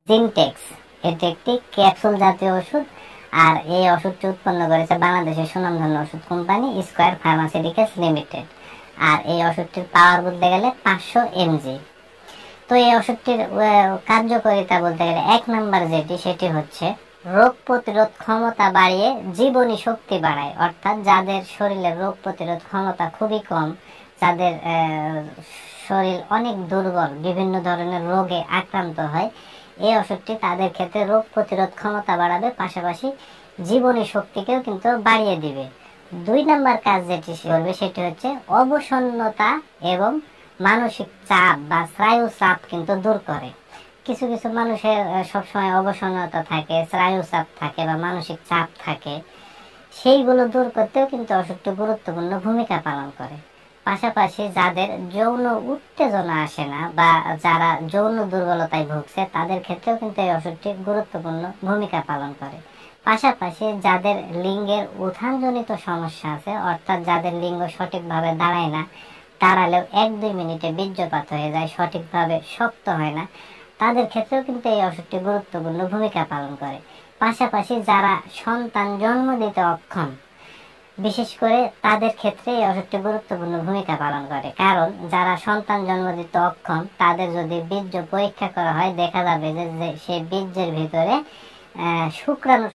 Syntax. এটি একটি capsule জাতীয় ওষুধ, আর এই ওষুধটি উৎপন্ন করেছে বাংলাদেশের সুনামধন্য ওষুধ কোম্পানি স্কয়ার ফার্মাসিউটিক্যালস লিমিটেড। আর এই ওষুধটির পাওয়ার বলতে গেলে 500 mg। তো এই ওষুধটির কার্যকারিতা বলতে গেলে 1 নাম্বার যেটি, সেটি হচ্ছে রোগ প্রতিরোধ ক্ষমতা বাড়িয়ে জীবনী শক্তি বাড়ায়। অর্থাৎ যাদের শরীরে রোগ প্রতিরোধ ক্ষমতা খুবই কম, যাদের শরীর অনেক দুর্বল, বিভিন্ন ধরনের রোগে আক্রান্ত হয়, এই ওষুধটি তাদের ক্ষেত্রে রোগ প্রতিরোধ ক্ষমতা বাড়াবে, পাশাপাশি জীবনী শক্তিকেও কিন্তু বাড়িয়ে দিবে। 2 নাম্বার কাজ যেটি করবে সেটি হচ্ছে অবসন্নতা এবং মানসিক চাপ বা স্নায়ু চাপ কিন্তু দূর করে। কিছু কিছু মানুষের সবসময় অবসন্নতা থাকে, স্নায়ু চাপ থাকে বা মানসিক চাপ থাকে, সেইগুলো দূর করতেও কিন্তু ওষুধটি গুরুত্বপূর্ণ ভূমিকা পালন করে। পাশাপাশি যাদের যৌন উত্তেজনা আসে না বা যারা যৌন দুর্বলতায় ভুগছে, তাদের ক্ষেত্রেও কিন্তু এই ওষুধটি গুরুত্বপূর্ণ ভূমিকা পালন করে। পাশাপাশি যাদের লিঙ্গের উত্থানজনিত সমস্যা আছে, অর্থাৎ যাদের লিঙ্গ সঠিকভাবে দাঁড়ায় না, দাঁড়ালেও 1-2 মিনিটে বীর্যপাত হয়ে যায়, সঠিকভাবে শক্ত হয় না, তাদের ক্ষেত্রেও কিন্তু এই ওষুধটি গুরুত্বপূর্ণ ভূমিকা পালন করে। পাশাপাশি যারা সন্তান জন্ম দিতে অক্ষম, বিশেষ করে তাদের ক্ষেত্রে এই ওষুধটি গুরুত্বপূর্ণ ভূমিকা পালন করে। কারণ যারা সন্তান জন্ম দিতে অক্ষম, তাদের যদি বীর্য পরীক্ষা করা হয়, দেখা যাবে যে সেই বীর্যের ভিতরে শুক্রাণু